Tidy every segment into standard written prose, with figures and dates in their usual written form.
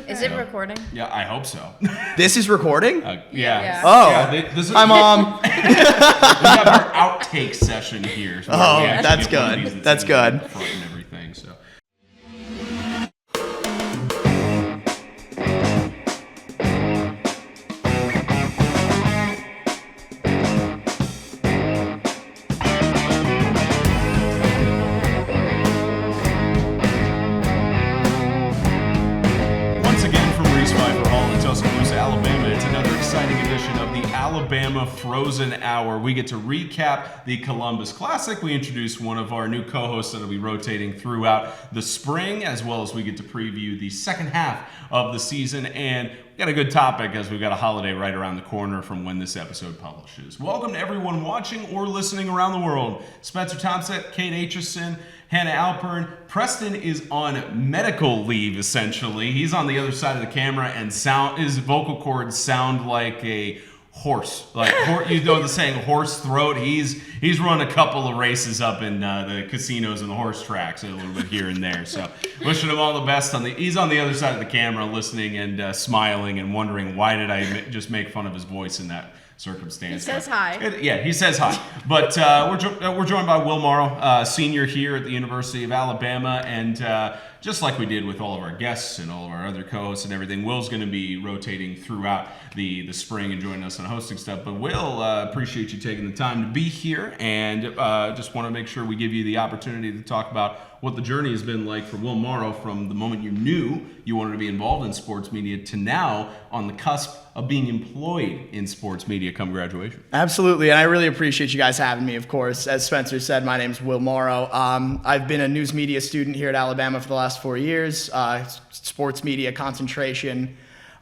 Okay. Is it recording? Yeah, I hope so. This is recording? Yeah. Oh. Hi, Mom. We have our outtake session here. So Oh, we actually that's get one of good. these That's in good. the front and everything, so. Alabama. It's another exciting edition of the Alabama Frozen Hour. We get to recap the Columbus Classic. We introduce one of our new co-hosts that will be rotating throughout the spring, as well as we get to preview the second half of the season. And we got a good topic as we've got a holiday right around the corner from when this episode publishes. Welcome to everyone watching or listening around the world. Spencer Tomsett, Kate Aitchison, Hannah Alpern. Preston is on medical leave, essentially. He's on the other side of the camera, and his vocal cords sound like a horse. You know the saying, horse throat? He's run a couple of races up in the casinos and the horse tracks a little bit here and there. So wishing him all the best. He's on the other side of the camera listening and smiling and wondering, why did I just make fun of his voice in that circumstance? He says hi. He says hi. But we're joined by Will Mauro, senior here at the University of Alabama, and just like we did with all of our guests and all of our other co-hosts and everything, Will's going to be rotating throughout the spring and joining us on hosting stuff. But Will, appreciate you taking the time to be here, and just want to make sure we give you the opportunity to talk about what the journey has been like for Will Mauro from the moment you knew you wanted to be involved in sports media to now on the cusp of being employed in sports media come graduation. Absolutely, and I really appreciate you guys having me, of course. As Spencer said, my name's Will Mauro. I've been a news media student here at Alabama for the last 4 years, sports media concentration.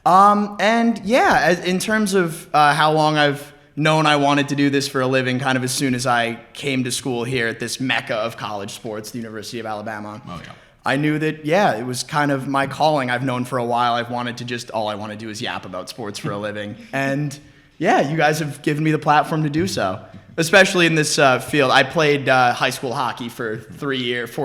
And yeah, in terms of how long I've known I wanted to do this for a living, kind of as soon as I came to school here at this mecca of college sports, the University of Alabama. Oh, yeah. I knew that, yeah, it was kind of my calling. I've known for a while. I've wanted to all I want to do is yap about sports for a living. And yeah, you guys have given me the platform to do so, especially in this field. I played high school hockey for 4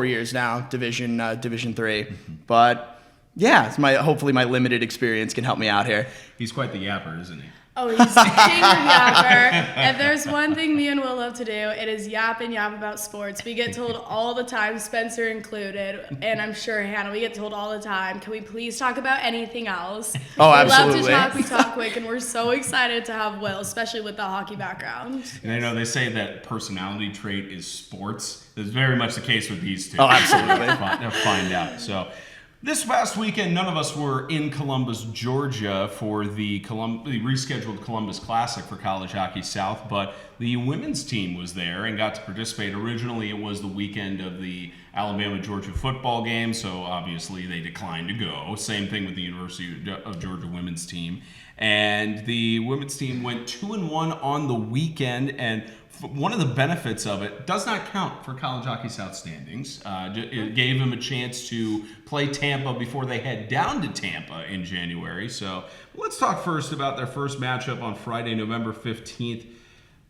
years now, Division III. But yeah, hopefully my limited experience can help me out here. He's quite the yapper, isn't he? Oh, he's king of yapper. If there's one thing me and Will love to do, it is yap about sports. We get told all the time, Spencer included, and I'm sure Hannah, we get told all the time, can we please talk about anything else? Oh, absolutely. We love to talk, we talk quick, and we're so excited to have Will, especially with the hockey background. And I know they say that personality trait is sports. That's very much the case with these two. Oh, absolutely. They'll find out. So this past weekend, none of us were in Columbus, Georgia for the rescheduled Columbus Classic for College Hockey South, but the women's team was there and got to participate. Originally, it was the weekend of the Alabama-Georgia football game, so obviously they declined to go. Same thing with the University of Georgia women's team. And the women's team went 2-1 on the weekend, and one of the benefits of it does not count for College Hockey South standings. It gave them a chance to play Tampa before they head down to Tampa in January. So let's talk first about their first matchup on Friday, November 15th.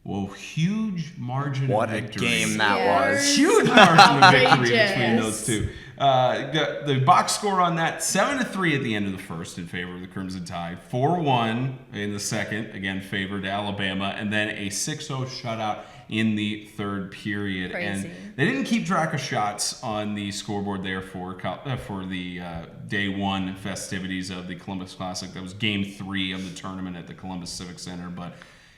Whoa, huge margin of victory. What a game that was. Huge margin of victory Outrageous. between those two. The box score on that, 7-3 at the end of the first in favor of the Crimson Tide, 4-1 in the second, again favored Alabama, and then a 6-0 shutout in the third period. Crazy. And they didn't keep track of shots on the scoreboard there for the day one festivities of the Columbus Classic. That was game 3 of the tournament at the Columbus Civic Center, but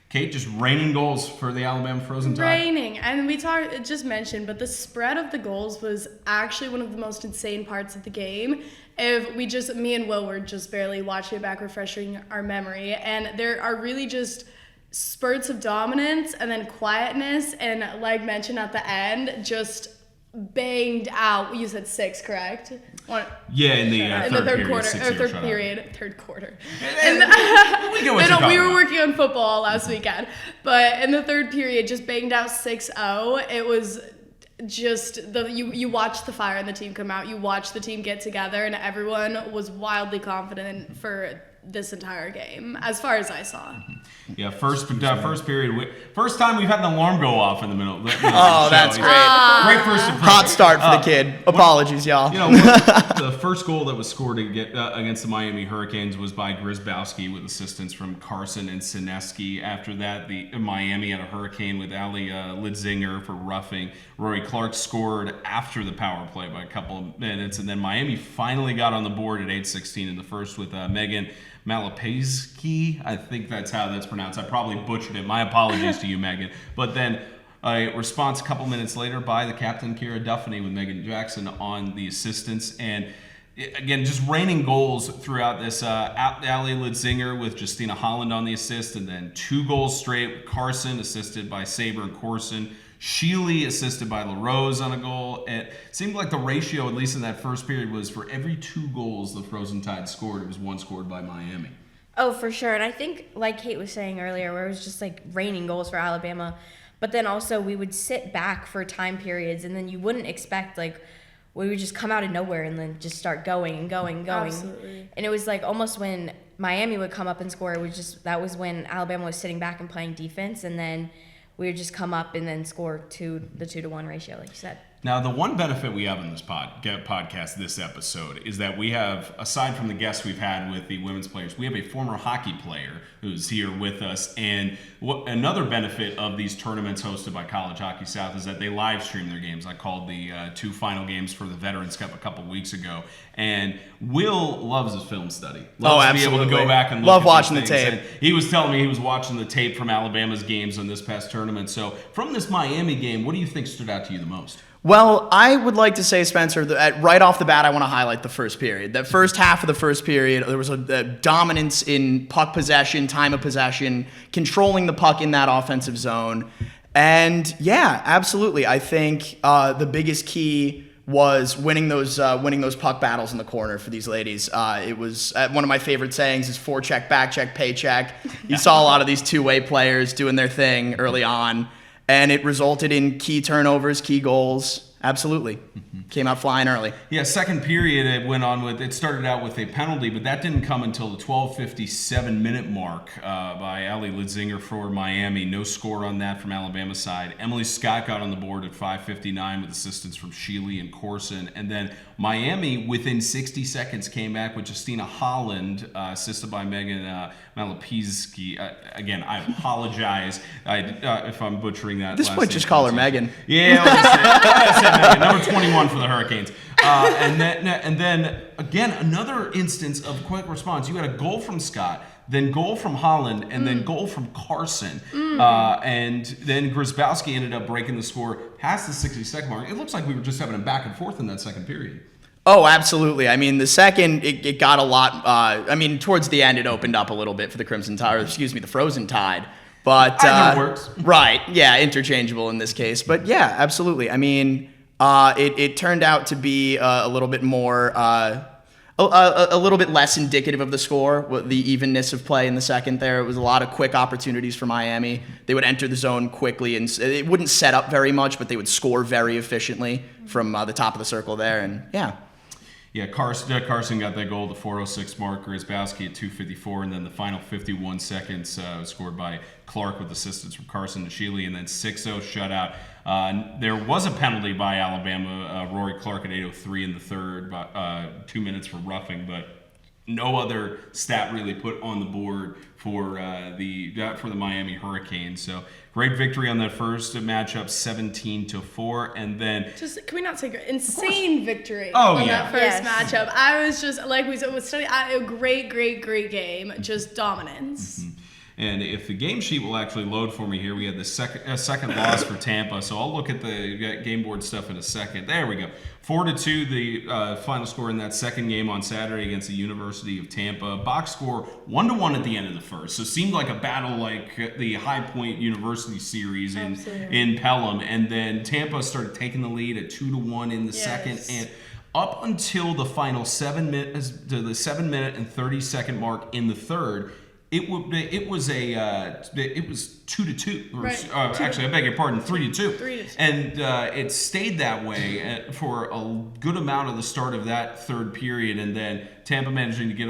Kate, just raining goals for the Alabama Frozen Tide. Raining, and it just mentioned, but the spread of the goals was actually one of the most insane parts of the game. Me and Will were just barely watching it back, refreshing our memory, and there are really just spurts of dominance and then quietness, and like mentioned at the end, just banged out. You said 6, correct? Yeah, in the third period, third quarter. And we were working on football last weekend, but in the third period, just banged out 6-0. It was just you watch the fire in the team come out. You watch the team get together, and everyone was wildly confident for this entire game, as far as I saw. Yeah, first period. First time we've had an alarm go off in the middle of the show. That's great. Great first impression. Hot start for the kid. Apologies, y'all. The first goal that was scored against the Miami Hurricanes was by Grzybowski with assistance from Carson and Sineski. After that, the Miami had a hurricane with Ali Litzinger for roughing. Rory Clark scored after the power play by a couple of minutes, and then Miami finally got on the board at 8:16 in the first with Megan Malapezki. I think that's how that's pronounced. I probably butchered it. My apologies to you, Megan. But then a response a couple minutes later by the captain, Kira Duffany, with Megan Jackson on the assistance. And again, just raining goals throughout this. Ali Litzinger with Justina Holland on the assist, and then 2 goals straight. Carson assisted by Saber and Corson. Sheely assisted by LaRose on a goal. It seemed like the ratio, at least in that first period, was for every 2 goals the Frozen Tide scored, it was 1 scored by Miami. Oh, for sure. And I think, like Kate was saying earlier, where it was just like raining goals for Alabama, but then also we would sit back for time periods, and then you wouldn't expect, like, we would just come out of nowhere and then just start going and going and going. Absolutely. And it was like almost when Miami would come up and score, it was just, that was when Alabama was sitting back and playing defense, and then we would just come up and then score the 2-to-1 ratio, like you said. Now, the one benefit we have in this podcast, this episode, is that we have, aside from the guests we've had with the women's players, we have a former hockey player who's here with us. And another benefit of these tournaments hosted by College Hockey South is that they live stream their games. I called the 2 final games for the Veterans Cup a couple weeks ago. And Will loves his film study. Loves to be able to go back and look Love at watching the these tape. things. And he was telling me he was watching the tape from Alabama's games on this past tournament. So from this Miami game, what do you think stood out to you the most? Well, I would like to say, Spencer, that right off the bat, I want to highlight the first period. That first half of the first period, there was a dominance in puck possession, time of possession, controlling the puck in that offensive zone. And yeah, absolutely. I think the biggest key was winning those puck battles in the corner for these ladies. It was one of my favorite sayings is forecheck, backcheck, paycheck. You saw a lot of these two-way players doing their thing early on. And it resulted in key turnovers, key goals. Absolutely. Came out flying early. Yeah, second period it started out with a penalty, but that didn't come until the 12:57 minute mark by Ali Litzinger for Miami. No score on that from Alabama's side. Emily Scott got on the board at 5:59 with assistance from Sheely and Corson. And then Miami, within 60 seconds, came back with Justina Holland, assisted by Megan Malapezki. Again, I apologize if I'm butchering that. At this point, just call her Megan. Yeah, I said Megan, number 21 for the Hurricanes. And then again, another instance of quick response. You had a goal from Scott, then goal from Holland, and then goal from Carson. And then Grzybowski ended up breaking the score past the 60-second mark. It looks like we were just having a back and forth in that second period. Oh, absolutely. I mean, the second, it got a lot, towards the end, it opened up a little bit for the the Frozen Tide. But either works. Right, yeah, interchangeable in this case. But yeah, absolutely. I mean, it turned out to be a little bit more, a little bit less indicative of the score, the evenness of play in the second there. It was a lot of quick opportunities for Miami. They would enter the zone quickly, and it wouldn't set up very much, but they would score very efficiently from the top of the circle there, and yeah. Yeah, Carson got that goal, the 4:06 mark. Grzybowski at 2:54, and then the final 51 seconds scored by Clark with assistance from Carson and Sheely, and then 6-0 shutout. There was a penalty by Alabama, Rory Clark at 8:03 in the third, about 2 minutes for roughing, but no other stat really put on the board for the Miami Hurricanes. So great victory on that first matchup, 17-4, and then Can we not say insane victory Oh, on yeah. that first Yes. matchup? I was just like we said, a great game, just dominance. And if the game sheet will actually load for me here, we had the second loss for Tampa. So I'll look at the game board stuff in a second. There we go. 4-2, the final score in that second game on Saturday against the University of Tampa. Box score 1-1 at the end of the first. So it seemed like a battle like the High Point University series in Pelham. And then Tampa started taking the lead at 2-1 in the second. And up until the final 7 minutes, to the 7-minute and 30-second mark in the third, It was 2-2. Right. Actually, I beg your pardon, 3-2. 3-2. And it stayed that way for a good amount of the start of that third period, and then Tampa managing to get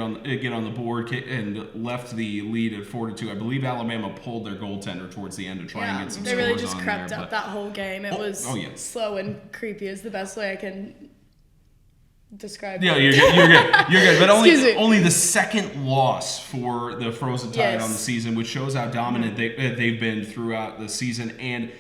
on the board and left the lead at 4-2. I believe Alabama pulled their goaltender towards the end to try and get some they scores really just on crept there. up that whole game. It was yeah. slow and creepy is the best way I can describe Yeah, it. you're good. But Excuse me. only the second loss for the Frozen Tide Yes. on the season, which shows how dominant they've been throughout the season. And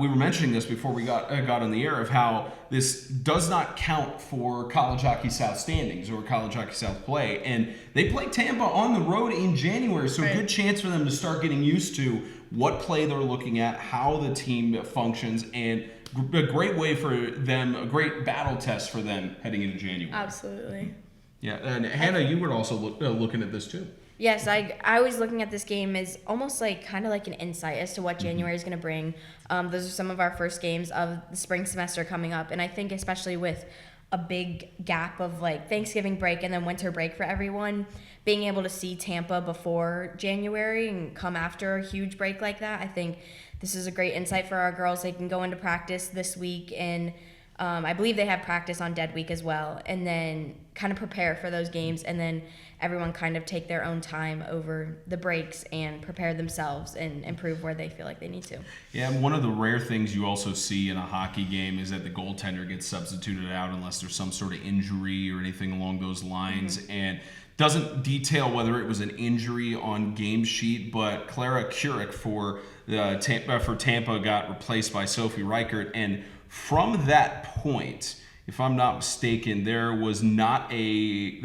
we were mentioning this before we got on the air of how this does not count for College Hockey South standings or College Hockey South play. And they play Tampa on the road in January, so a good chance for them to start getting used to what play they're looking at, how the team functions, and a great way for them, a great battle test for them heading into January. Absolutely. Yeah, and Hannah, you were also looking at this too. Yes, I was looking at this game as almost like kind of like an insight as to what January is going to bring. Those are some of our first games of the spring semester coming up, and I think especially with a big gap of like Thanksgiving break and then winter break for everyone, being able to see Tampa before January and come after a huge break like that, I think this is a great insight for our girls. They can go into practice this week, and I believe they have practice on dead week as well, and then kind of prepare for those games, and then everyone kind of take their own time over the breaks and prepare themselves and improve where they feel like they need to. Yeah, and one of the rare things you also see in a hockey game is that the goaltender gets substituted out unless there's some sort of injury or anything along those lines. And doesn't detail whether it was an injury on game sheet, but Clara Curick for Tampa got replaced by Sophie Reichert, and from that point, if I'm not mistaken, there was not a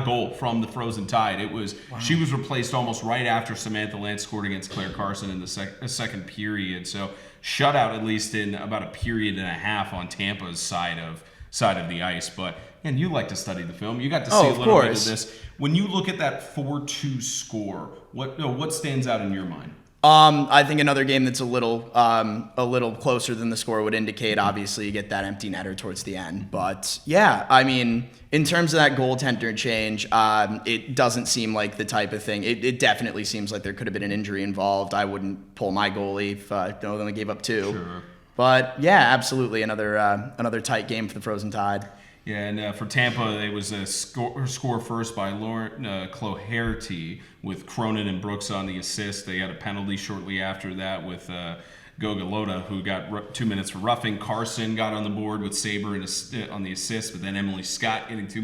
goal from the Frozen Tide. It was She was replaced almost right after Samantha Lance scored against Claire Carson in the second period. So shutout at least in about a period and a half on Tampa's side of the ice. But and you like to study the film. You got to see a little bit of this. When you look at that 4-2 score, what stands out in your mind? I think another game that's a little closer than the score would indicate. Obviously, you get that empty netter towards the end. But yeah, I mean, in terms of that goaltender change, it doesn't seem like the type of thing. It definitely seems like there could have been an injury involved. I wouldn't pull my goalie if they only gave up 2. Sure. But yeah, absolutely another tight game for the Frozen Tide. Yeah, and for Tampa, it was a score first by Lauren Cloherty with Cronin and Brooks on the assist. They had a penalty shortly after that with Goga Loda, who got 2 minutes for roughing. Carson got on the board with Saber on the assist, but then Emily Scott getting 2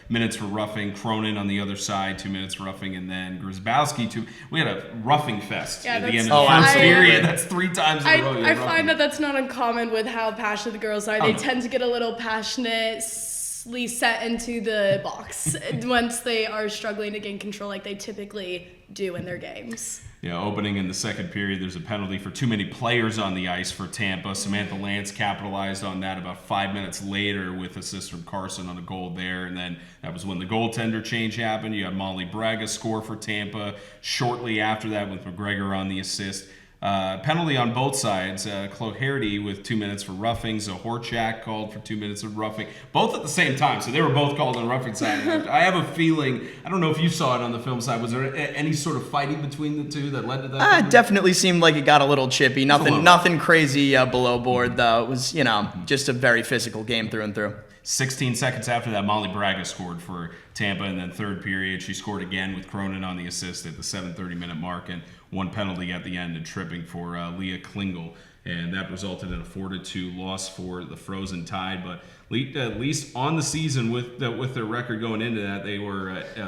minutes for roughing. Cronin on the other side, 2 minutes for roughing, and then Grzybowski, we had a roughing fest at the end of the first period. That's 3 times in a row. I find that that's not uncommon with how passionate the girls are. They tend to get a little passionately set into the box once they are struggling to gain control like they typically do in their games. Yeah, opening in the second period, there's a penalty for too many players on the ice for Tampa. Samantha Lance capitalized on that about 5 minutes later with assist from Carson on a goal there. And then that was when the goaltender change happened. You had Molly Braga score for Tampa shortly after that with McGregor on the assist. Penalty on both sides. Cloherty with 2 minutes for roughing. Zahorchak called for 2 minutes of roughing. Both at the same time, so they were both called on the roughing side. I have a feeling, I don't know if you saw it on the film side, was there any sort of fighting between the two that led to that? It definitely seemed like it got a little chippy. Nothing crazy below board, though. It was, just a very physical game through and through. 16 seconds after that, Molly Braga scored for Tampa, and then third period, she scored again with Cronin on the assist at the 7:30-minute mark, and one penalty at the end and tripping for Leah Klingel, and that resulted in a 4-2 loss for the Frozen Tide. But at least on the season with their record going into that, they were at 8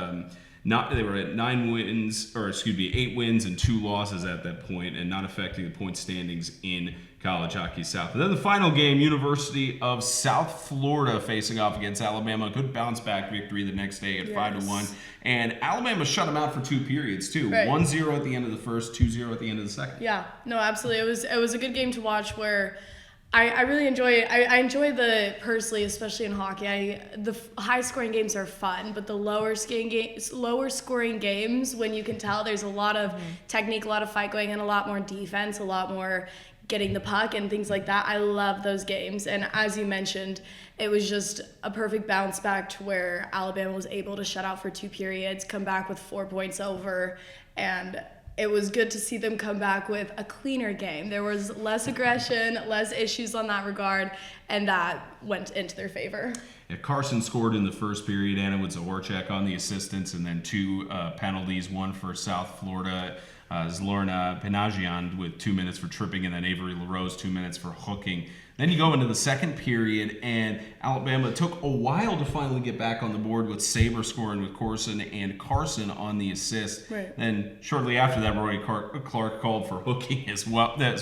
wins and 2 losses at that point, and not affecting the point standings in College Hockey South. And then the final game, University of South Florida facing off against Alabama. A good bounce back victory the next day at 5-1. And Alabama shut them out for 2 periods too. Right. 1-0 at the end of the first, 2-0 at the end of the second. Yeah, no, absolutely. It was a good game to watch where I really enjoy it. I enjoy personally, especially in hockey. The high scoring games are fun, but the lower scoring games, when you can tell there's a lot of technique, a lot of fight going, and a lot more defense, a lot more getting the puck and things like that. I love those games. And as you mentioned, it was just a perfect bounce back to where Alabama was able to shut out for 2 periods, come back with 4 points over, and it was good to see them come back with a cleaner game. There was less aggression, less issues on that regard, and that went into their favor. Yeah, Carson scored in the first period. Anna Zawarchek on the assistants, and then 2 penalties, one for South Florida. Zlorna Penagian with 2 minutes for tripping, and then Avery LaRose 2 minutes for hooking. Then you go into the second period, and Alabama took a while to finally get back on the board with Saber scoring with Corson and Carson on the assist. Right. Then shortly after that, Rory Clark called for hooking as well. Sure,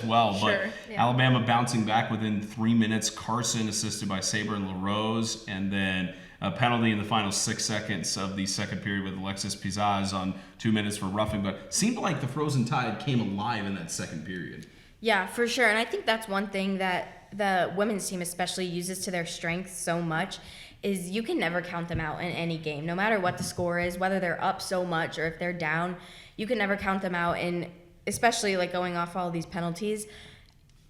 But yeah. Alabama bouncing back within 3 minutes. Carson assisted by Saber and LaRose, and then a penalty in the final 6 seconds of the second period with Alexis Pizaz on 2 minutes for roughing. But it seemed like the Frozen Tide came alive in that second period. Yeah, for sure. And I think that's one thing that the women's team especially uses to their strength so much is you can never count them out in any game. No matter what the score is, whether they're up so much or if they're down, you can never count them out. And especially like going off all these penalties,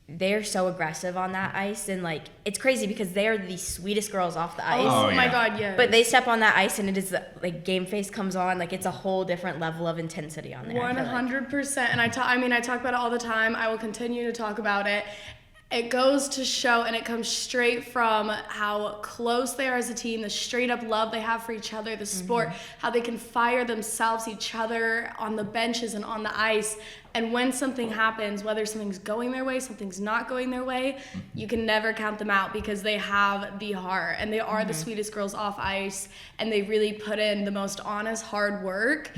they're so aggressive on that ice, and like it's crazy because they are the sweetest girls off the ice. Oh, Oh, my yeah. God, yes. But they step on that ice and it is like game face comes on, like it's a whole different level of intensity on there. I feel like. 100%. And I talk about it all the time. I will continue to talk about it. It goes to show, and it comes straight from how close they are as a team, the straight up love they have for each other, the sport, how they can fire themselves, each other on the benches and on the ice. And when something happens, whether something's going their way, something's not going their way, you can never count them out because they have the heart and they are the sweetest girls off ice, and they really put in the most honest, hard work.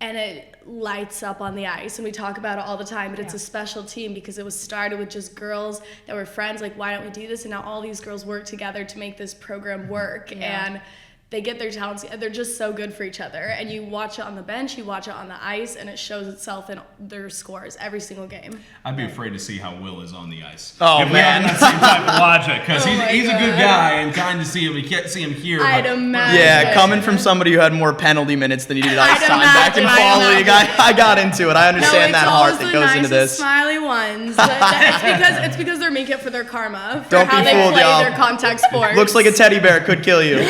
And it lights up on the ice, and we talk about it all the time, but it's a special team because it was started with just girls that were friends, like, why don't we do this? And now all these girls work together to make this program work. And they get their talents. They're just so good for each other. And you watch it on the bench, you watch it on the ice, and it shows itself in their scores every single game. I'd be afraid to see how Will is on the ice. Oh, if we man. had that same type of logic, because Oh, my he's a good God. guy, and kind to see him. We can't see him here. I'd but- imagine. Yeah, coming from somebody who had more penalty minutes than he did ice I'd time back in imagine, fall I'd league, I got into it. I understand that heart that goes into this. Smiley ones. But it's because they're making it for their karma, for Don't how be they fooled, play y'all. their contact sports. Looks like a teddy bear could kill you.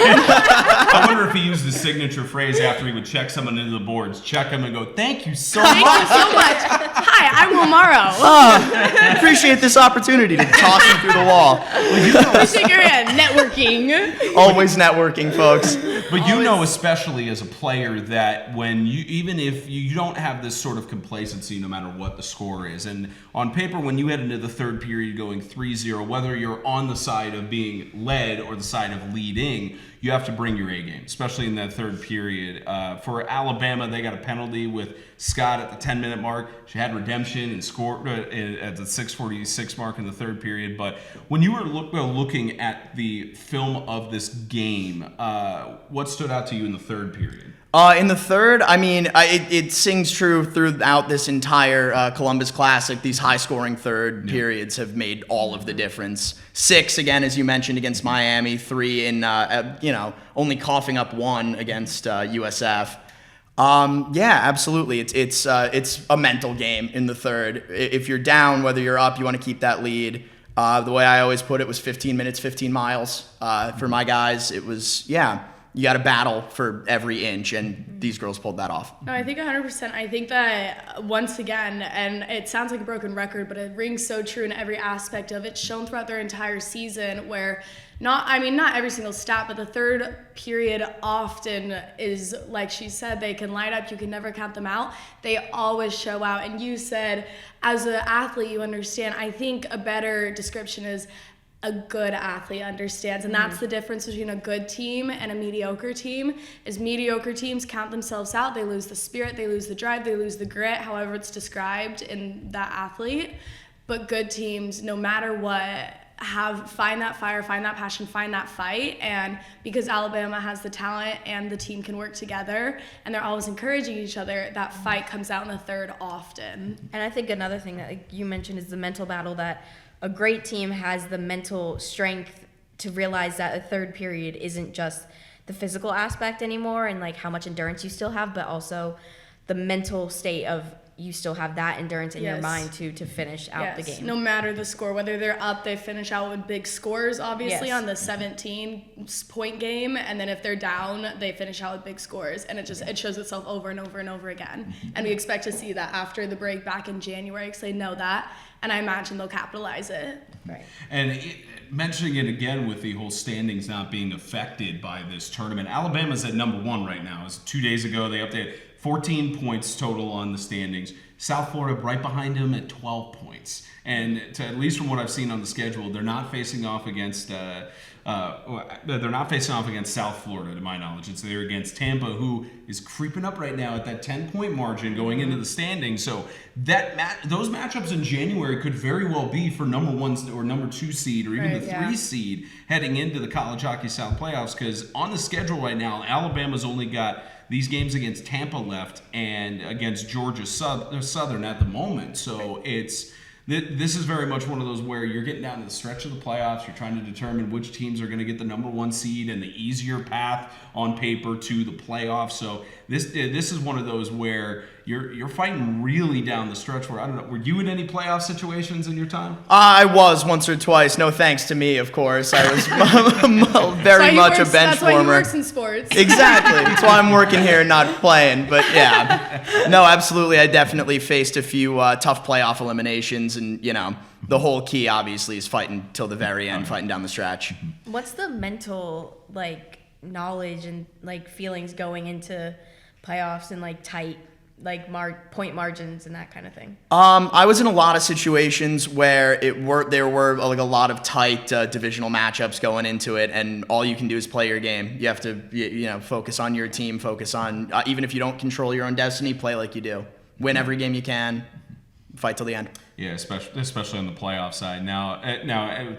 I wonder if he used the signature phrase after he would check someone into the boards, check him and go, thank you so Thank much. you so much. Hi, I'm Will Mauro. Appreciate this opportunity to toss him through the wall. Please shake your hand. Networking. Always networking, folks. But you know, especially as a player, that when you, even if you don't have this sort of complacency no matter what the score is, and on paper, when you head into the third period going 3-0, whether you're on the side of being led or the side of leading, you have to bring your A game, especially in that third period. For Alabama, they got a penalty with Scott at the 10-minute mark. She had redemption and scored at the 6:46 mark in the third period. But when you were looking at the film of this game, what stood out to you in the third period? In the third, I mean, it sings true throughout this entire Columbus Classic. These high-scoring third periods have made all of the difference. 6, again, as you mentioned, against Miami. 3 in, only coughing up 1 against USF. Yeah, absolutely. It's a mental game in the third. If you're down, whether you're up, you want to keep that lead. The way I always put it was 15 minutes, 15 miles. For my guys, it was, you got to battle for every inch, and these girls pulled that off. No, I think 100%. I think that once again, and it sounds like a broken record, but it rings so true in every aspect of it, shown throughout their entire season where not every single stat, but the third period often is, like she said, they can light up, you can never count them out. They always show out. And you said, as an athlete, you understand. I think a better description is a good athlete understands, and that's the difference between a good team and a mediocre team. Is mediocre teams count themselves out, they lose the spirit, they lose the drive, they lose the grit, however it's described in that athlete. But good teams, no matter what, find that fire, find that passion, find that fight. And because Alabama has the talent and the team can work together and they're always encouraging each other, that fight comes out in the third often. And I think another thing that you mentioned is the mental battle, that a great team has the mental strength to realize that a third period isn't just the physical aspect anymore and like how much endurance you still have, but also the mental state of you still have that endurance in your Yes. mind to finish out the game. No matter the score, whether they're up, they finish out with big scores, obviously, Yes. on the 17-point game. And then if they're down, they finish out with big scores. And it shows itself over and over and over again. And we expect to see that after the break back in January, because they know that. And I imagine they'll capitalize it. Right. And mentioning it again with the whole standings not being affected by this tournament, Alabama's at number 1 right now. As 2 days ago, they updated 14 points total on the standings. South Florida right behind them at 12 points. And at least from what I've seen on the schedule, they're not facing off against South Florida, to my knowledge. They're against Tampa, who is creeping up right now at that 10-point margin going into the standings. So those matchups in January could very well be for number 1 or number 2 seed, or even Right, the 3 yeah. seed heading into the College Hockey South playoffs. Because on the schedule right now, Alabama's only got these games against Tampa left and against Georgia Southern at the moment. So this is very much one of those where you're getting down to the stretch of the playoffs. You're trying to determine which teams are going to get the number 1 seed and the easier path on paper to the playoffs. So this is one of those where you're fighting really down the stretch. Where I don't know, were you in any playoff situations in your time? I was once or twice. No thanks to me, of course. I was very much a bench That's why he warmer. works in sports. Exactly. That's why I'm working here and not playing. But yeah, no, absolutely. I definitely faced a few tough playoff eliminations, and the whole key obviously is fighting till the very end, fighting down the stretch. What's the mental knowledge and feelings going into playoffs and tight point margins and that kind of thing? I was in a lot of situations where there were a lot of tight divisional matchups going into it, and all you can do is play your game. You have to focus on your team, focus on even if you don't control your own destiny, play like you do. Win every game you can, fight till the end. Yeah, especially on the playoff side. Now,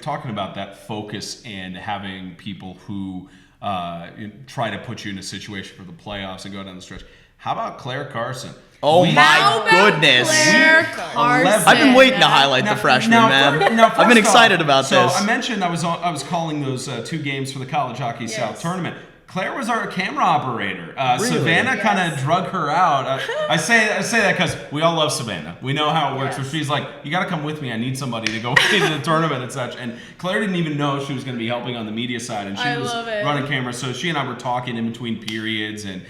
talking about that focus and having people who try to put you in a situation for the playoffs and go down the stretch. How about Claire Carson? Oh How my about goodness! Claire Carson? I've been waiting to highlight the freshman, man. I've been excited about this. So I mentioned I was calling those 2 games for the College Hockey South tournament. Claire was our camera operator. Really? Savannah kind of drug her out. I say that because we all love Savannah. We know how it works. Yes. So she's like, "You got to come with me. I need somebody to go into the tournament and such." And Claire didn't even know she was going to be helping on the media side, and she I was love it. running cameras. So she and I were talking in between periods and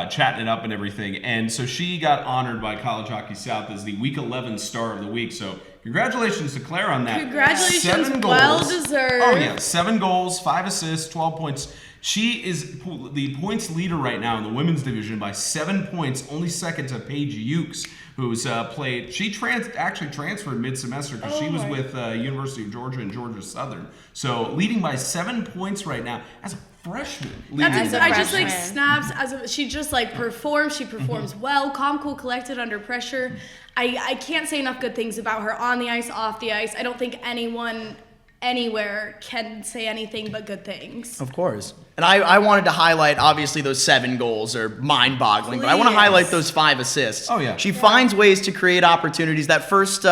chatting it up and everything. And so she got honored by College Hockey South as the Week 11 Star of the Week. So congratulations to Claire on that. Congratulations, 7 goals. well deserved. Oh yeah, 7 goals, 5 assists, 12 points. She is the points leader right now in the women's division by 7 points, only second to Paige Ukes, who's played. She actually transferred mid-semester because she was with University of Georgia and Georgia Southern. So leading by 7 points right now as a freshman. That's a I just freshman. snaps she just performs. She performs well, calm, cool, collected under pressure. I can't say enough good things about her on the ice, off the ice. I don't think anyone anywhere can say anything but good things. Of course. And I wanted to highlight, obviously, those 7 goals are mind-boggling, but I want to Please. highlight those 5 assists. Oh, yeah. She finds ways to create opportunities. That first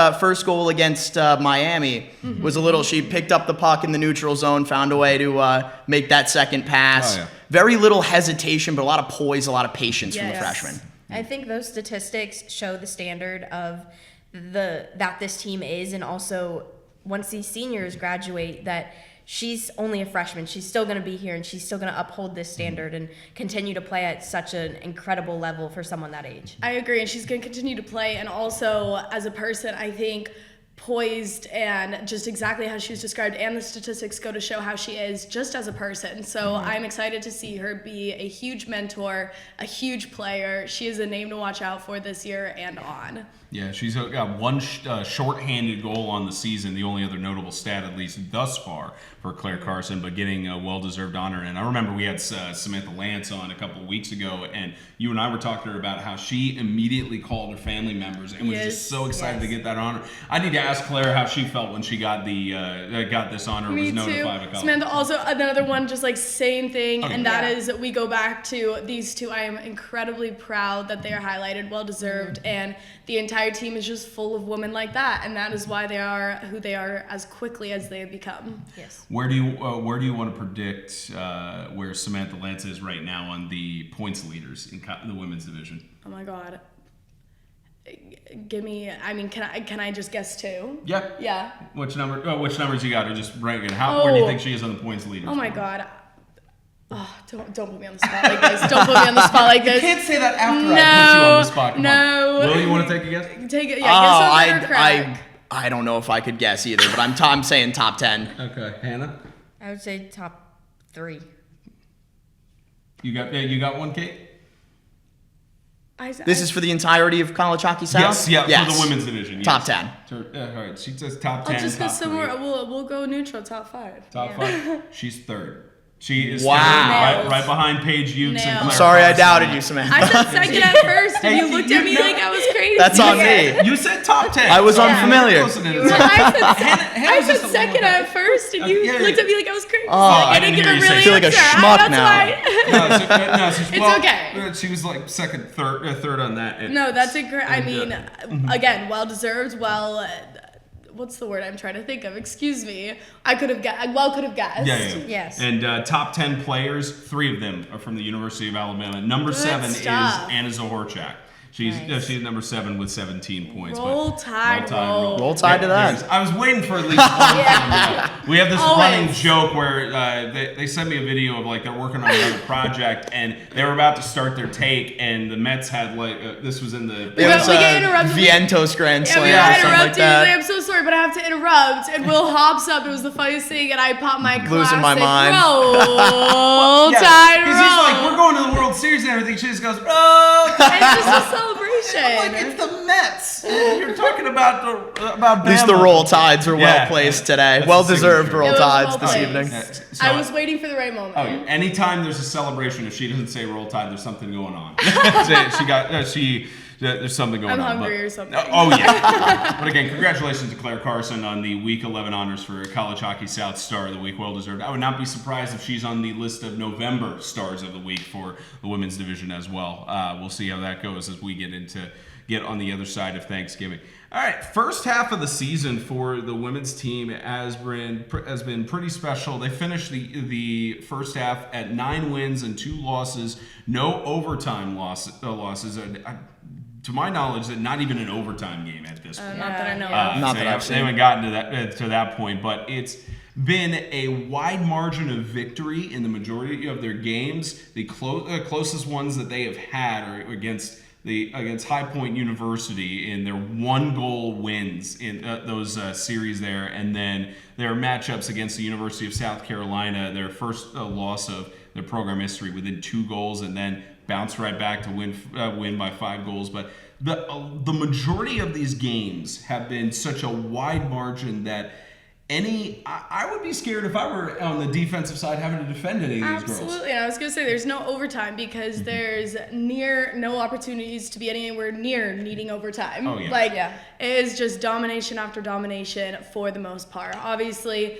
goal against Miami was she picked up the puck in the neutral zone, found a way to make that second pass. Oh, yeah. Very little hesitation, but a lot of poise, a lot of patience from the Yes. freshman. I think those statistics show the standard of that this team is, and also once these seniors graduate, that she's only a freshman. She's still going to be here, and she's still going to uphold this standard and continue to play at such an incredible level for someone that age. I agree, and she's going to continue to play. And also, as a person, I think poised and just exactly how she was described, and the statistics go to show how she is just as a person. So I'm excited to see her be a huge mentor, a huge player. She is a name to watch out for this year and on. Yeah, she's got 1 shorthanded goal on the season, the only other notable stat, at least thus far, for Claire Carson, but getting a well-deserved honor. And I remember we had Samantha Lance on a couple of weeks ago, and you and I were talking to her about how she immediately called her family members and was just so excited to get that honor. I need to ask Claire how she felt when she got this honor. Me was too. notified by college. Samantha, also another one, just same thing, Okay. and that is we go back to these 2. I am incredibly proud that they are highlighted, well deserved, and the entire team is just full of women like that, and that is why they are who they are as quickly as they have become. Yes. Where do you want to predict where Samantha Lance is right now on the points leaders in the women's division? Oh my God. Give me. I mean, can I just guess 2? Yeah. Yeah. Which numbers you got? Or just rank it? Where do you think she is on the points leaders? Oh my God. Oh, don't put me on the spot like this. Don't put me on the spot like this. You can't say that after I put you on the spot. Come on. Will, you want to take a guess? Take it. Yeah. Guess over crack. I don't know if I could guess either, but I'm saying top 10. Okay, Hannah. I would say top 3. You got one, Kate? This is for the entirety of College Hockey South? Yes, for the women's division. Yes. Top 10. All right, she says top 10. I'll just go top somewhere. 3. We'll go neutral. Top 5. Top 5. She's third. She is Wow. third, right behind Paige Ukes and Nailed. Claire I'm sorry I Carson. doubted you, Samantha. I said second at first, and Hey, you looked at me like I was crazy. That's on me. You said top 10. I was So unfamiliar. you're listening to Well, Hannah I was said just a little second bit- at first, and you Yeah. looked at me like I was crazy. Oh, I I didn't didn't get a hear you say- really I feel like a answer. schmuck That's now. why. It's okay. She was like second, third on that. No, that's a great. I mean, Mm-hmm. again, well deserved. Well, what's the word I'm trying to think of? Excuse me. I could have guessed. Yeah. Yes. And top 10 players, 3 of them are from the University of Alabama. Number Good 7 stuff. is Anna Zohorchak. She's Nice. she's number 7 with 17 points. Roll but Tide, roll. Roll Tide to that. I was waiting for at least one. We have this Always. running joke where they sent me a video of like they're working on another project and they were about to start their take and the Mets had like this was in the We get interrupted. Vientos Grand Yeah, Slam we or got something like interrupted. that. I'm so sorry, but I have to interrupt. And Will hops up. It was the funniest thing, and I popped my Losing my classic mind. Roll Yeah, Tide, because he's like, roll. we're going to the World Series and everything. She just goes, oh, It's just a celebration. like it's the Mets. You're talking about At least the Bama. roll tides were well Yeah. placed today. That's Well the deserved signature. roll It was tides well this played. evening. Yeah, so- I was waiting for the right moment. Oh, yeah. Anytime there's a celebration, if she doesn't say roll tide, there's something going on. There's something going I'm on. hungry but- or something. Oh, yeah. But again, congratulations to Claire Carson on the Week 11 honors for College Hockey South Star of the Week. Well deserved. I would not be surprised if she's on the list of November Stars of the Week for the women's division as well. We'll see how that goes as we get on the other side of Thanksgiving. All right, first half of the season for the women's team has been pretty special. They finished the first half at 9 wins and 2 losses, no overtime losses. To my knowledge, not even an overtime game at this point. Not that I know of. Not So that I've seen. They haven't gotten to that point, but it's been a wide margin of victory in the majority of their games. The closest ones that they have had are against High Point University in their 1-goal wins in those series there, and then their matchups against the University of South Carolina, their first loss of their program history within 2 goals, and then bounce right back to win by 5 goals. But the majority of these games have been such a wide margin that I would be scared if I were on the defensive side having to defend any of these girls. Absolutely, and I was gonna say there's no overtime because there's no opportunities to be anywhere near needing overtime. Oh, yeah. It is just domination after domination for the most part. Obviously,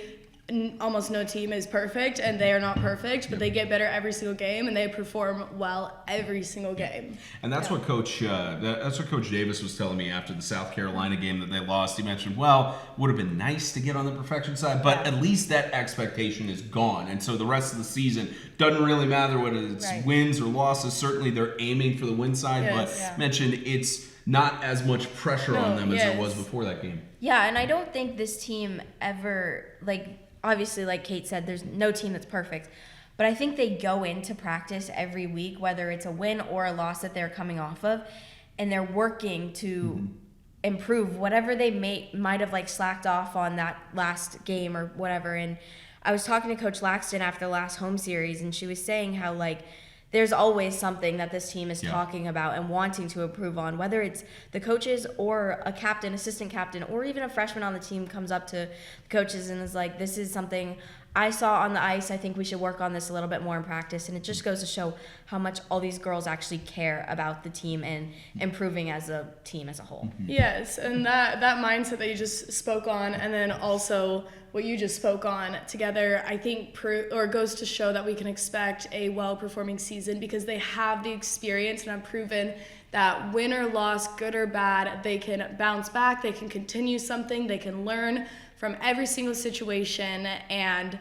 almost no team is perfect, and they are not perfect, but they get better every single game, and they perform well every single game. And that's what Coach Davis was telling me after the South Carolina game that they lost. He mentioned, well, would have been nice to get on the perfection side, but at least that expectation is gone. And so the rest of the season doesn't really matter whether it's wins or losses. Certainly they're aiming for the win side, but mentioned it's not as much pressure on them as there was before that game. Yeah, and I don't think this team ever, obviously, like Kate said, there's no team that's perfect. But I think they go into practice every week, whether it's a win or a loss that they're coming off of, and they're working to improve whatever they might have slacked off on that last game or whatever. And I was talking to Coach Laxton after the last home series, and she was saying how there's always something that this team is talking about and wanting to improve on, whether it's the coaches or a captain, assistant captain, or even a freshman on the team comes up to the coaches and is like, this is something I saw on the ice. I think we should work on this a little bit more in practice. And it just goes to show how much all these girls actually care about the team and improving as a team as a whole. Yes, and that mindset that you just spoke on, and then also what you just spoke on together, I think goes to show that we can expect a well-performing season because they have the experience and have proven that win or loss, good or bad, they can bounce back, they can continue something, they can learn from every single situation, and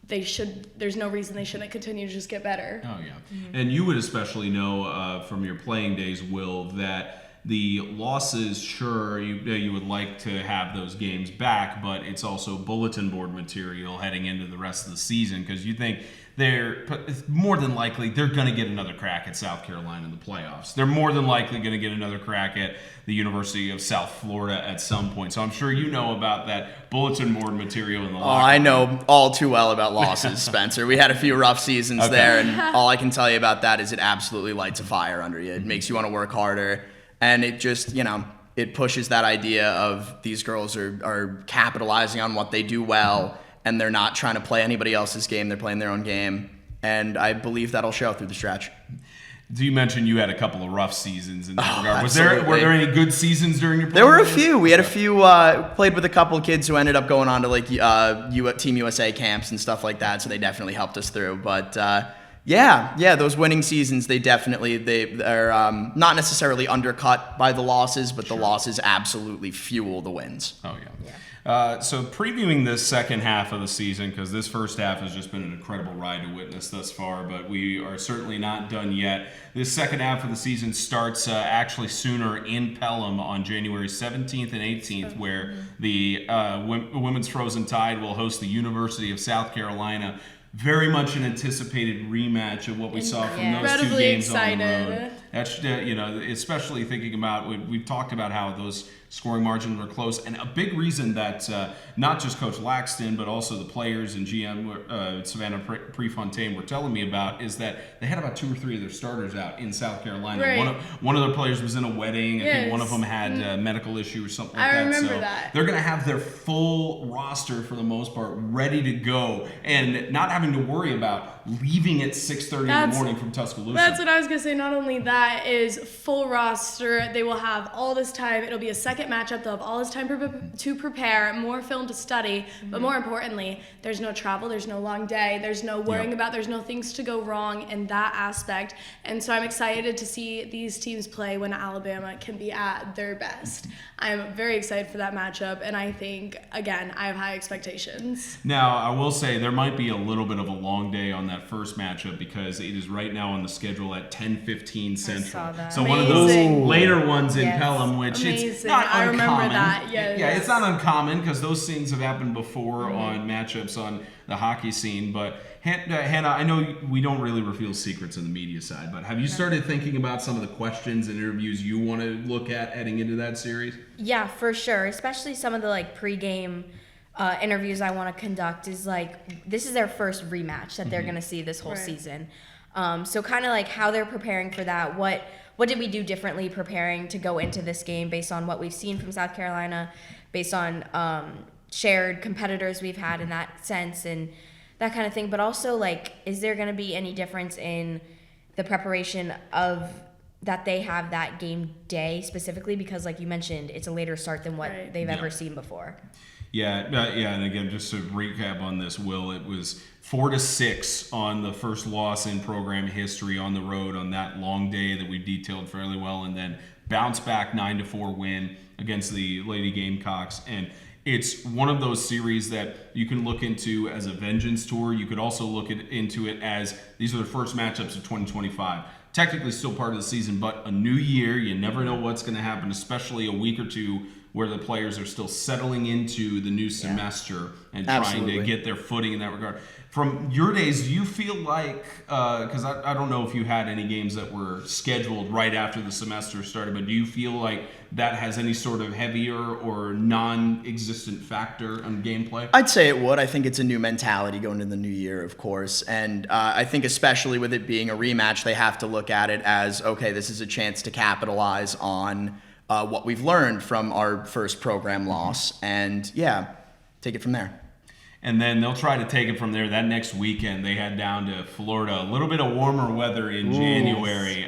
there's no reason they shouldn't continue to just get better. Oh, yeah. And you would especially know from your playing days, Will, that the losses, sure, you would like to have those games back, but it's also bulletin board material heading into the rest of the season, because you think they're more than likely they're going to get another crack at South Carolina in the playoffs. They're more than likely going to get another crack at the University of South Florida at some point. So I'm sure you know about that bulletin board material in the locker room. I know all too well about losses, Spencer. We had a few rough seasons there, and all I can tell you about that is it absolutely lights a fire under you. It makes you want to work harder, and it just, it pushes that idea of these girls are capitalizing on what they do well, and they're not trying to play anybody else's game. They're playing their own game, and I believe that'll show through the stretch. You mentioned you had a couple of rough seasons in that regard. Absolutely. Were there any good seasons during your There were a program? few. We had a few, played with a couple of kids who ended up going on to Team USA camps and stuff like that, so they definitely helped us through. But yeah, those winning seasons, they're not necessarily undercut by the losses, but the losses absolutely fuel the wins. Oh, yeah. So previewing this second half of the season, because this first half has just been an incredible ride to witness thus far, but we are certainly not done yet. This second half of the season starts actually sooner in Pelham on January 17th and 18th, where the Women's Frozen Tide will host the University of South Carolina. Very much an anticipated rematch of what we saw from those two Incredibly games on the excited. road. That's, especially thinking about, we've talked about how those scoring margins were close, and a big reason that not just Coach Laxton, but also the players and GM Savannah Prefontaine were telling me about is that they had about 2 or 3 of their starters out in South Carolina. Right. One of their players was in a wedding. I think one of Yes. them had a medical issue or something like I that. remember So that. they're going to have their full roster for the most part ready to go, and not having to worry about leaving at 6:30 in the morning from Tuscaloosa. That's what I was going to say. Not only that is full roster. They will have all this time. It'll be a second matchup. They'll have all this time to prepare, more film to study. But more importantly, there's no travel. There's no long day. There's no worrying about. There's no things to go wrong in that aspect. And so I'm excited to see these teams play when Alabama can be at their best. I'm very excited for that matchup. And I think, again, I have high expectations. Now, I will say there might be a little bit of a long day on that first matchup because it is right now on the schedule at 10:15 Central. saw that. So one of those Amazing. later ones in Yes. Pelham, which it's Amazing. not I uncommon. remember that, yes. Yeah, it's not uncommon because those things have happened before on matchups on the hockey scene. But Hannah, I know we don't really reveal secrets in the media side, but have you started thinking about some of the questions and interviews you want to look at heading into that series? Yeah, for sure. Especially some of the pregame interviews I want to conduct is this is their first rematch that they're going to see this whole season. So kind of how they're preparing for that. What did we do differently preparing to go into this game based on what we've seen from South Carolina, based on shared competitors we've had in that sense and that kind of thing. But also is there going to be any difference in the preparation of that they have that game day specifically? Because like you mentioned, it's a later start than what they've ever seen before. Yeah, and again, just to recap on this, Will, it was 4-6 on the first loss in program history on the road on that long day that we detailed fairly well, and then bounce back 9-4 win against the Lady Gamecocks. And it's one of those series that you can look into as a vengeance tour. You could also look into it as these are the first matchups of 2025. Technically still part of the season, but a new year. You never know what's going to happen, especially a week or two where the players are still settling into the new semester and trying to get their footing in that regard. From your days, do you feel like, because I don't know if you had any games that were scheduled right after the semester started, but do you feel like that has any sort of heavier or non-existent factor on gameplay? I'd say it would. I think it's a new mentality going into the new year, of course. And I think especially with it being a rematch, they have to look at it as, okay, this is a chance to capitalize on what we've learned from our first program loss. And yeah, take it from there. And then they'll try to take it from there. That next weekend, they head down to Florida. A little bit of warmer weather in January.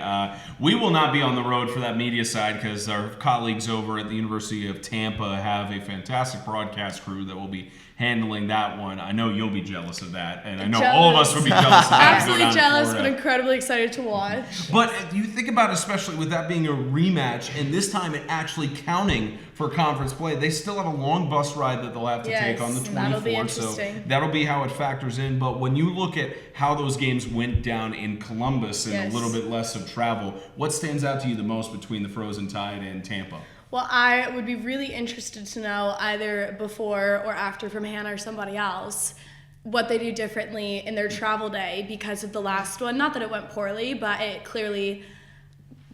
We will not be on the road for that media side because our colleagues over at the University of Tampa have a fantastic broadcast crew that will be handling that one. I know you'll be jealous of that, and I know all of us would be jealous of that. Absolutely jealous, but incredibly excited to watch. But you think about it, especially with that being a rematch, and this time it actually counting for conference play, they still have a long bus ride that they'll have to take on the 24th. That'll be so interesting. that'll be how it factors in. But when you look at how those games went down in Columbus and a little bit less of travel, what stands out to you the most between the Frozen Tide and Tampa? Well, I would be really interested to know either before or after from Hannah or somebody else what they do differently in their travel day because of the last one. Not that it went poorly, but it clearly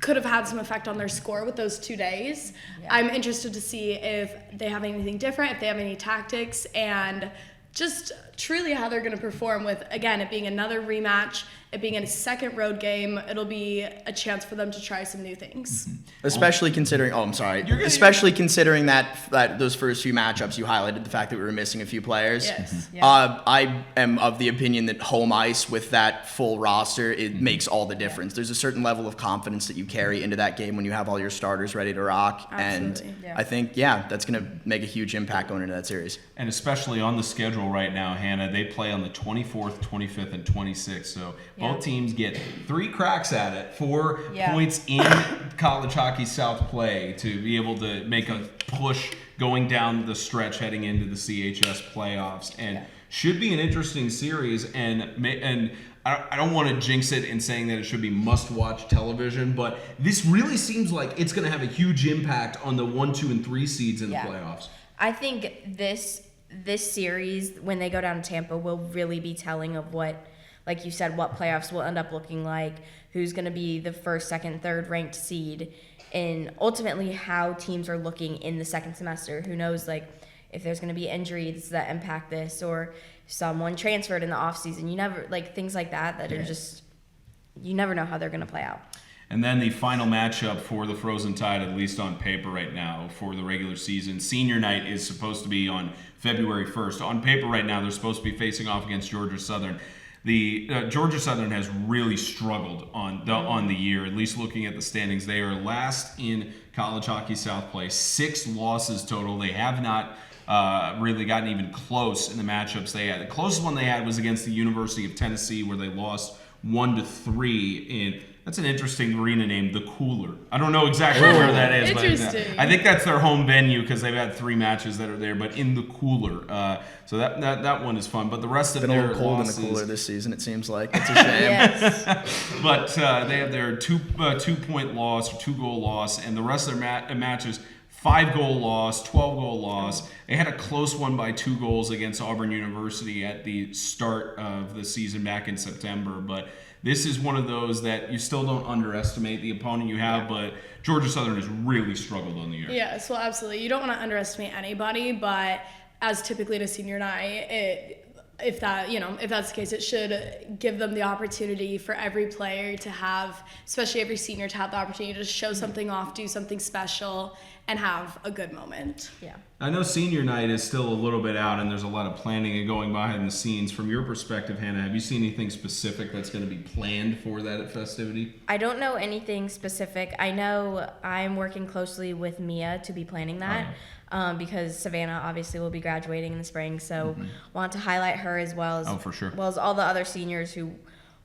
could have had some effect on their score with those 2 days. Yeah. I'm interested to see if they have anything different, if they have any tactics, and just truly how they're going to perform with, again, it being another rematch, it being a second road game. It'll be a chance for them to try some new things. Especially considering, especially considering that those first few matchups, you highlighted the fact that we were missing a few players. Yes. I am of the opinion that home ice with that full roster, it makes all the difference. There's a certain level of confidence that you carry into that game when you have all your starters ready to rock. Absolutely. And I think, that's going to make a huge impact going into that series. And especially on the schedule right now, Hannah, they play on the 24th, 25th, and 26th. So both teams get 3 cracks at it, 4 points in College Hockey South play to be able to make a push going down the stretch heading into the CHS playoffs. And should be an interesting series. And I don't want to jinx it in saying that it should be must-watch television, but this really seems like it's going to have a huge impact on the 1, 2, and 3 seeds in the playoffs. I think this series, when they go down to Tampa, will really be telling of what, like you said, what playoffs will end up looking like, who's going to be the first, second, third ranked seed, and ultimately how teams are looking in the second semester. Who knows, if there's going to be injuries that impact this, or someone transferred in the offseason. You never, things like that are just, you never know how they're going to play out. And then the final matchup for the Frozen Tide, at least on paper right now, for the regular season. Senior night is supposed to be on February 1st. On paper right now, they're supposed to be facing off against Georgia Southern. The Georgia Southern has really struggled on the year, at least looking at the standings. They are last in College Hockey South play, 6 losses total. They have not really gotten even close in the matchups they had. The closest one they had was against the University of Tennessee, where they lost 1-3 in. That's an interesting arena name, the Cooler. I don't know exactly where that is, but I think that's their home venue because they've had 3 matches that are there, but in the Cooler. So that one is fun. But the rest of their cold losses, in the Cooler this season, it seems like. It's a shame. But they have their 2-point loss, or 2-goal loss, and the rest of their matches, 5-goal loss, 12-goal loss. They had a close one by 2 goals against Auburn University at the start of the season back in September, but this is one of those that you still don't underestimate the opponent you have, but Georgia Southern has really struggled on the year. Yes, well, absolutely. You don't want to underestimate anybody, but as typically in a senior night, if that's the case, it should give them the opportunity for every player to have, especially every senior, to have the opportunity to show something off, do something special, and have a good moment. Yeah. I know senior night is still a little bit out, and there's a lot of planning and going behind the scenes. From your perspective, Hannah, have you seen anything specific that's going to be planned for that festivity? I don't know anything specific. I know I'm working closely with Mia to be planning that. Because Savannah obviously will be graduating in the spring, so want to highlight her as well as for sure. well as all the other seniors who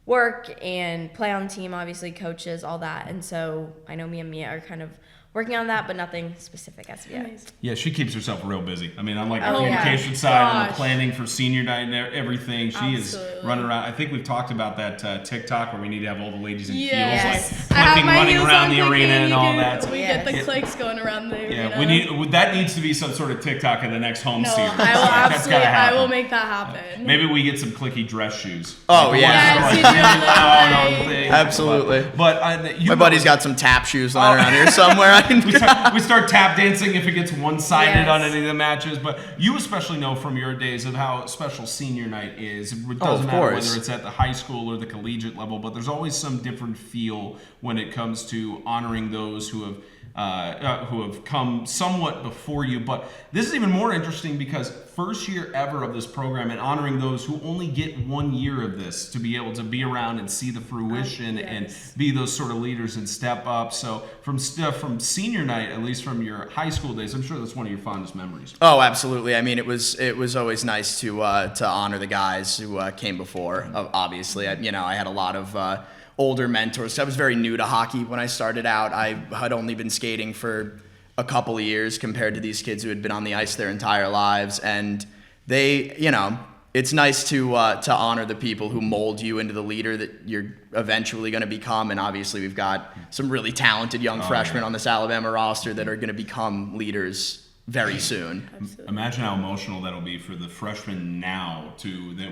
work and play on the team, obviously coaches, all that. And so I know me and Mia are kind of working on that, but nothing specific as of yet. Yeah, she keeps herself real busy. I mean, on the communication side and the planning for senior night and everything, she is running around. I think we've talked about that TikTok where we need to have all the ladies in heels, running around the arena and all that. We get the clicks going around the arena. Yeah, that needs to be some sort of TikTok in the next home series. I will make that happen. Maybe we get some clicky dress shoes. Oh, yeah. Yes, absolutely. But my buddy's got some tap shoes lying around here somewhere. We start tap dancing if it gets one-sided on any of the matches, but you especially know from your days of how special senior night is. It doesn't matter whether it's at the high school or the collegiate level, but there's always some different feel when it comes to honoring those who have who have come somewhat before you. But this is even more interesting because first year ever of this program and honoring those who only get 1 year of this to be able to be around and see the fruition and be those sort of leaders and step up. So from senior night, at least from your high school days, I'm sure that's one of your fondest memories. Oh, absolutely. I mean, it was always nice to honor the guys who came before. Obviously, I had a lot of older mentors. I was very new to hockey when I started out. I had only been skating for a couple of years compared to these kids who had been on the ice their entire lives. And they, it's nice to honor the people who mold you into the leader that you're eventually going to become. And obviously we've got some really talented young freshmen on this Alabama roster that are going to become leaders very soon. Absolutely. Imagine how emotional that'll be for the freshmen now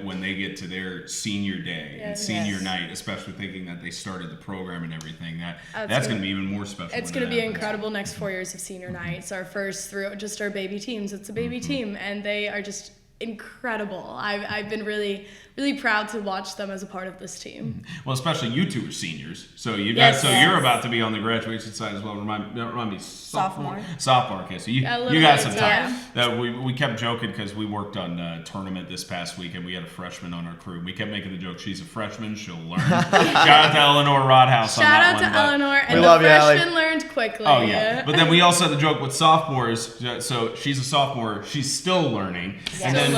when they get to their senior day and senior night, especially thinking that they started the program and everything. That's going to be even more special. It's going to be incredible next 4 years of senior nights. Our first through just our baby teams. It's a baby team, and they are just incredible. I've been really, really proud to watch them as a part of this team. Well, especially you two are seniors, so you guys, you're about to be on the graduation side as well. Remind me, sophomore. Okay, so you guys have time. We kept joking because we worked on a tournament this past week, and we had a freshman on our crew. We kept making the joke, she's a freshman, she'll learn. Shout out to Eleanor Rodhouse on that one. Shout out to Eleanor, and we the love you, freshman learned quickly. Oh, yeah. But then we also had the joke with sophomores. So she's a sophomore. She's still learning. And then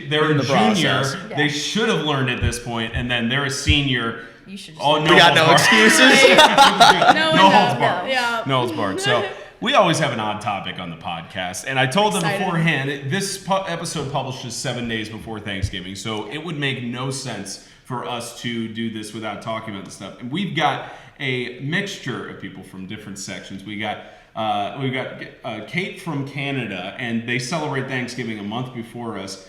they're a junior. They should have learned at this point. And then they're a senior. You should. We got no excuses. No holds barred. Yeah. No holds barred. So we always have an odd topic on the podcast. And I told them beforehand, this episode publishes 7 days before Thanksgiving. So it would make no sense for us to do this without talking about this stuff. And we've got a mixture of people from different sections. We got Kate from Canada, and they celebrate Thanksgiving a month before us,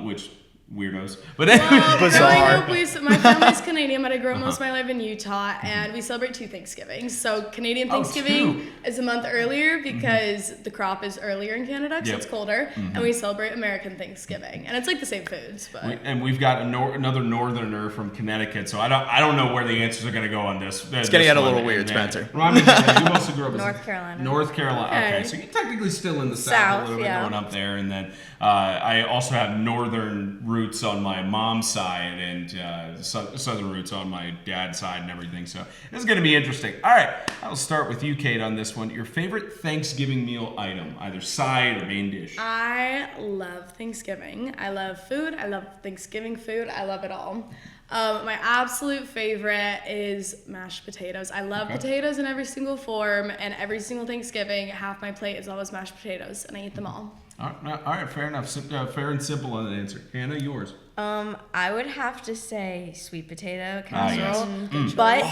which weirdos. But anyway, bizarre. My family's Canadian, but I grew up most of my life in Utah, and we celebrate 2 Thanksgivings. So Canadian Thanksgiving is a month earlier because the crop is earlier in Canada because it's colder, and we celebrate American Thanksgiving, and it's like the same foods. But we've got another northerner from Connecticut, so I don't know where the answers are going to go on this. It's going to get a little weird, Spencer. Remind me, you also grew up in North Carolina. North Carolina. Okay, so you're technically still in the South a little bit going up there, and then I also have northern roots on my mom's side and southern roots on my dad's side and everything. So this is going to be interesting. All right, I'll start with you, Kate, on this one. Your favorite Thanksgiving meal item, either side or main dish? I love Thanksgiving. I love food. I love Thanksgiving food. I love it all. My absolute favorite is mashed potatoes. I love potatoes in every single form, and every single Thanksgiving, half my plate is always mashed potatoes, and I eat them all. All right, fair enough. Fair and simple on the answer. Anna, yours. I would have to say sweet potato casserole, but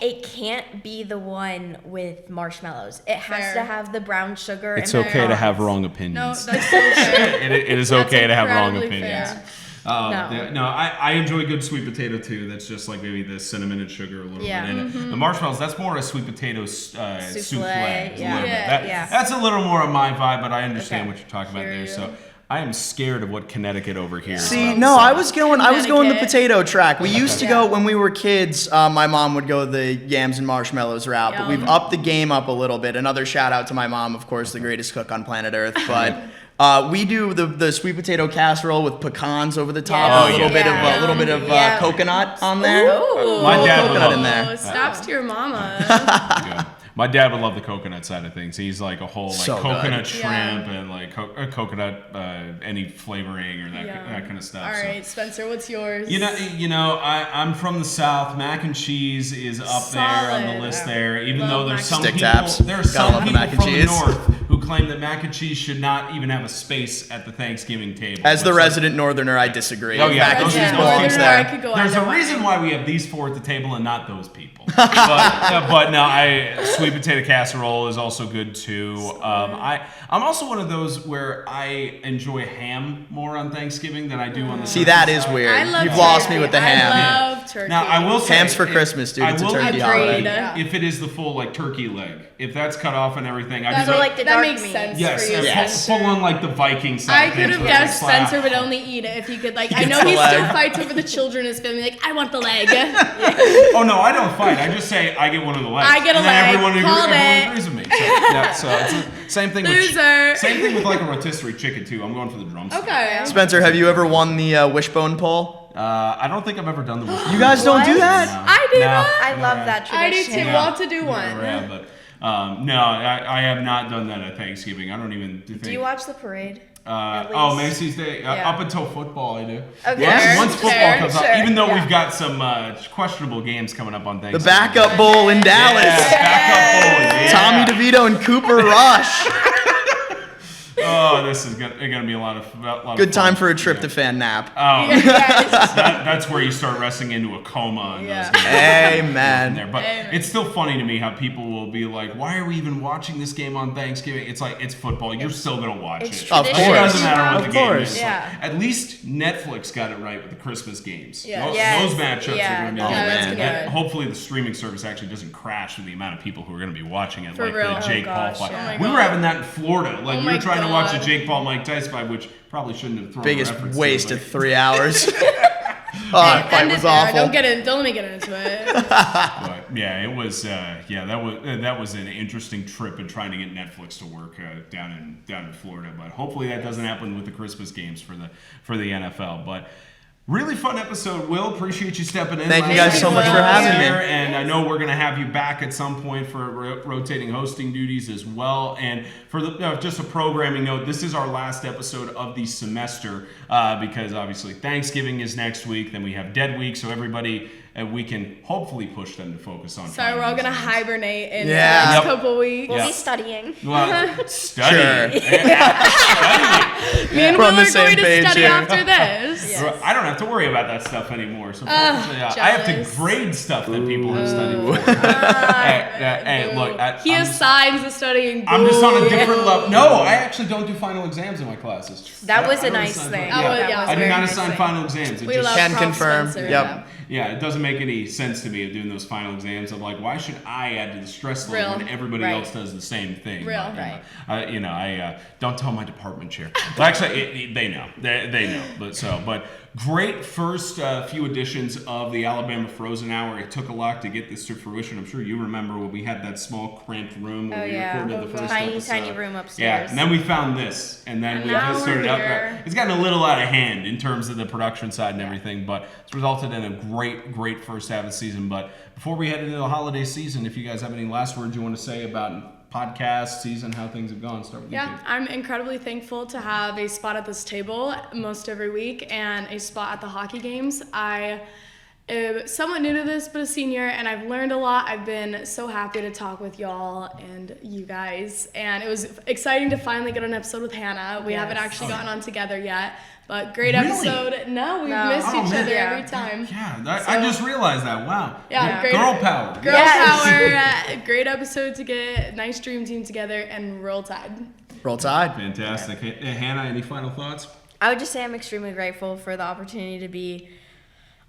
it can't be the one with marshmallows. It has to have the brown sugar. It's and okay to have wrong No, opinions. that's so fair. It is okay to have wrong incredibly opinions. fair. I enjoy good sweet potato too. That's just like maybe the cinnamon and sugar a little bit in it. The marshmallows, that's more a sweet potato souffle. That's a little more of my vibe, but I understand what you're talking about there. So I am scared of what Connecticut over here. See, no, I was going the potato track. We used to go when we were kids. My mom would go the yams and marshmallows route, but we've upped the game up a little bit. Another shout out to my mom, of course, the greatest cook on planet Earth. But we do the sweet potato casserole with pecans over the top, a little bit of coconut on there. My dad would coconut love in there. Oh, snaps to your mama. My dad would love the coconut side of things. He's like a whole coconut shrimp and like coconut any flavoring or that kind of stuff. All right, Spencer, what's yours? I'm from the South. Mac and cheese is up there on the list there. Even though there's some Stick people, taps. there are some Gotta love the people mac and from the cheese. North who claim that mac and cheese should not even have a space at the Thanksgiving table. As the resident northerner, I disagree. Oh, yeah. Mac and Those cheese are belongs I there. could go There's a either way. reason why we have these 4 at the table and not those people. but no, sweet potato casserole is also good too. I'm also one of those where I enjoy ham more on Thanksgiving than I do on the See, that is weird. I love You've lost turkey. me with the I ham. love turkey. Now I will say Ham's for Christmas, dude. It's a turkey holiday. If it is the full like turkey leg, if that's cut off and everything, I So just like the that dark makes meat. sense yes, for you, yes. full on like the Viking side. I of could things have with, guessed like, slap. Spencer would only eat it if he could. Like, I gets know the he still leg. fights over the children in his family. Like, I want the leg. Oh no, I don't fight. I just say I get one of the legs. I get a and then leg. Everyone Called everyone it. agrees with me. So Yeah, so it's the same thing Loser. Same thing with like a rotisserie chicken too. I'm going for the drumstick. Okay. Spencer, have you ever won the wishbone poll? I don't think I've ever done the wishbone. You guys don't do What? that? I do not. I love that I do tradition. too. We'll have to do one. Yeah, but no, I have not done that at Thanksgiving. I don't even think. Do you watch the parade? At Oh, least? Macy's Day. Yeah. Up until football, I do. Okay. Once football Fair, comes sure, up, even though yeah. we've got some questionable games coming up on The Thanksgiving. backup bowl in Dallas. Yeah, backup bowl. Yeah. Tommy DeVito and Cooper Rush. Oh, this is gonna be a lot of Good time fun. for a tryptophan nap. Oh, Yes. that's where you start wrestling into a coma. In Yeah. those games. Amen. There. But Amen. it's still funny to me how people will be like, "Why are we even watching this game on Thanksgiving?" It's like it's football. You're still gonna watch It's it. Of tradition. It course. doesn't matter what Of the game course. is. Yeah. At least Netflix got it right with the Christmas games. Yeah. Those, Yes. those matchups Yeah, are going to be no, good. that's And good. hopefully the streaming service actually doesn't crash with the amount of people who are going to be watching it. For like real. the Jake Oh, Paul gosh, fight. yeah. Oh We my were God. having that in Florida. Like Oh we my were trying to watch the God. Jake Paul Mike Tyson fight, which probably shouldn't have thrown Biggest a reference waste to, of 3 hours. Oh, that fight End it was there. awful. Don't let me get into it. But yeah, it was. That was an interesting trip in trying to get Netflix to work down in Florida. But hopefully that doesn't happen with the Christmas games for the NFL. But really fun episode, Will. Appreciate you stepping in. Thank you last guys so week. much for having me. And I know we're going to have you back at some point for rotating hosting duties as well. And for just a programming note, this is our last episode of the semester because obviously Thanksgiving is next week. Then we have Dead Week, so everybody. And we can hopefully push them to focus on. Sorry, we're all gonna finals. hibernate in Yeah. the next Yep. couple weeks. We'll Yeah. be studying. Well, study. Sure. Me and We're Will on the are same going to page study here. after this. Yes. I don't have to worry about that stuff anymore. So I have to jealous. grade stuff that people have studied for. Hey, look, He assigns the studying. I'm just on a Boo. different level. No, I actually don't do final exams in my classes. That was I a don't nice assign thing. final- Oh, Yeah, yeah, I do very not nice assign thing. final exams. It We just love Can Prof. confirm. Spencer, Yep. Yeah, it doesn't make any sense to me of doing those final exams. I'm like, why should I add to the stress level Real. when everybody Right. else does the same thing? Real. But, I don't tell my department chair. Well, actually, they know. They know. But great first few editions of the Alabama Frozen Hour. It took a lot to get this to fruition. I'm sure you remember when we had that small cramped room where Oh, we yeah. recorded the first Tiny, episode. tiny room Yeah, upstairs. and then we found this, and then we now just we're started up. here. It's gotten a little out of hand in terms of the production side and everything, but it's resulted in a great first half of the season. But before we head into the holiday season, if you guys have any last words you want to say about podcast season, how things have gone, start with you. Yeah, Kate. I'm incredibly thankful to have a spot at this table most every week and a spot at the hockey games. I am somewhat new to this, but a senior, and I've learned a lot. I've been so happy to talk with y'all and you guys, and it was exciting to finally get an episode with Hannah. We haven't Yes. actually gotten on together yet, but great Really? episode. No, we've No. missed Oh, each man. other Yeah. every time. Yeah, I just realized that. Wow. Yeah, great. Girl power. Girl Yes. power, great episode to get, nice dream team together, and roll tide. Roll Tide. Fantastic. Hey, Hannah, any final thoughts? I would just say I'm extremely grateful for the opportunity to be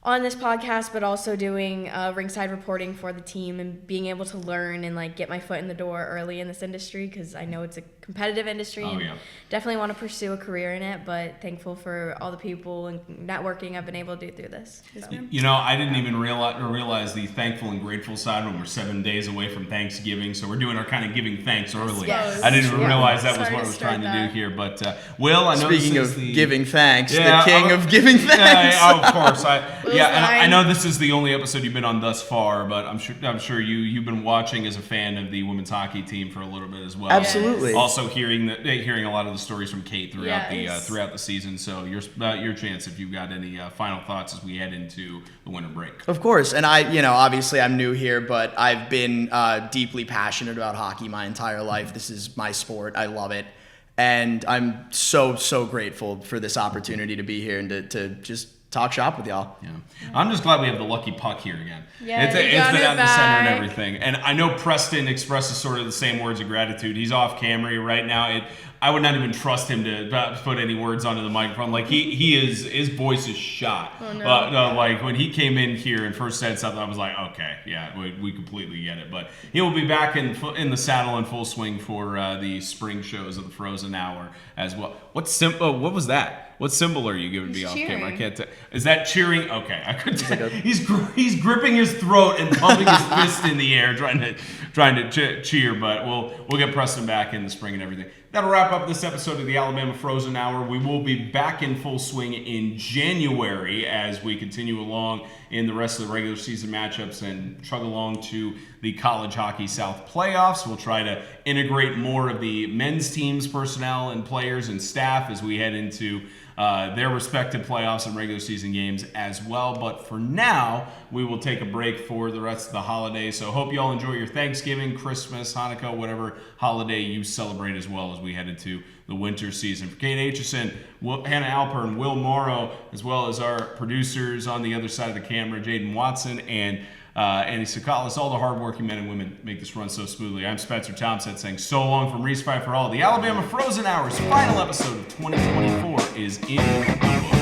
on this podcast, but also doing ringside reporting for the team and being able to learn and like get my foot in the door early in this industry because I know it's a competitive industry. Oh, and yeah. Definitely want to pursue a career in it, but thankful for all the people and networking I've been able to do through this. So. You know, I didn't even realize the thankful and grateful side when we're 7 days away from Thanksgiving, so we're doing our kind of giving thanks early. Yes. I didn't even Yeah. realize that was Sorry what I to was start trying to that. do here. But Will, I know Speaking this of is the giving thanks, Yeah, the king of giving thanks. Yeah, of course. Will's And I line. know this is the only episode you've been on thus far, but I'm sure you've been watching as a fan of the women's hockey team for a little bit as well. Absolutely. Also hearing a lot of the stories from Kate throughout Yes. the season. So your chance if you've got any final thoughts as we head into the winter break. Of course, and obviously I'm new here, but I've been deeply passionate about hockey my entire life. This is my sport. I love it. And I'm so grateful for this opportunity to be here and to just talk shop with y'all. Yeah, I'm just glad we have the lucky puck here again. Yeah, it's you been got it out in the center and back. everything. And I know Preston expresses sort of the same words of gratitude. He's off camera right now. I would not even trust him to put any words onto the microphone. Like his voice is shot. Oh, no. But like when he came in here and first said something, I was like, okay, yeah, we completely get it. But he will be back in the saddle in full swing for the spring shows of the Frozen Hour as well. What was that? What symbol are you giving me He's off camera? I cheering. can't tell. Is that cheering? Okay, I could tell. He's gripping his throat and pumping his fist in the air, trying to cheer. But we'll get Preston back in the spring and everything. That'll wrap up this episode of the Alabama Frozen Hour. We will be back in full swing in January as we continue along in the rest of the regular season matchups and chug along to the College Hockey South playoffs. We'll try to integrate more of the men's teams, personnel, and players and staff as we head into their respective playoffs and regular season games as well. But for now, we will take a break for the rest of the holidays. So hope you all enjoy your Thanksgiving, Christmas, Hanukkah, whatever holiday you celebrate as well as we head into the winter season. For Kate Aitchison, Hannah Alpern, Will Mauro, as well as our producers on the other side of the camera, Jaden Watson and Andy Sakalis, all the hardworking men and women make this run so smoothly. I'm Spencer Tomsett saying so long from Reese Fight for All. The Alabama Frozen Hour's final episode of 2024 is in the books.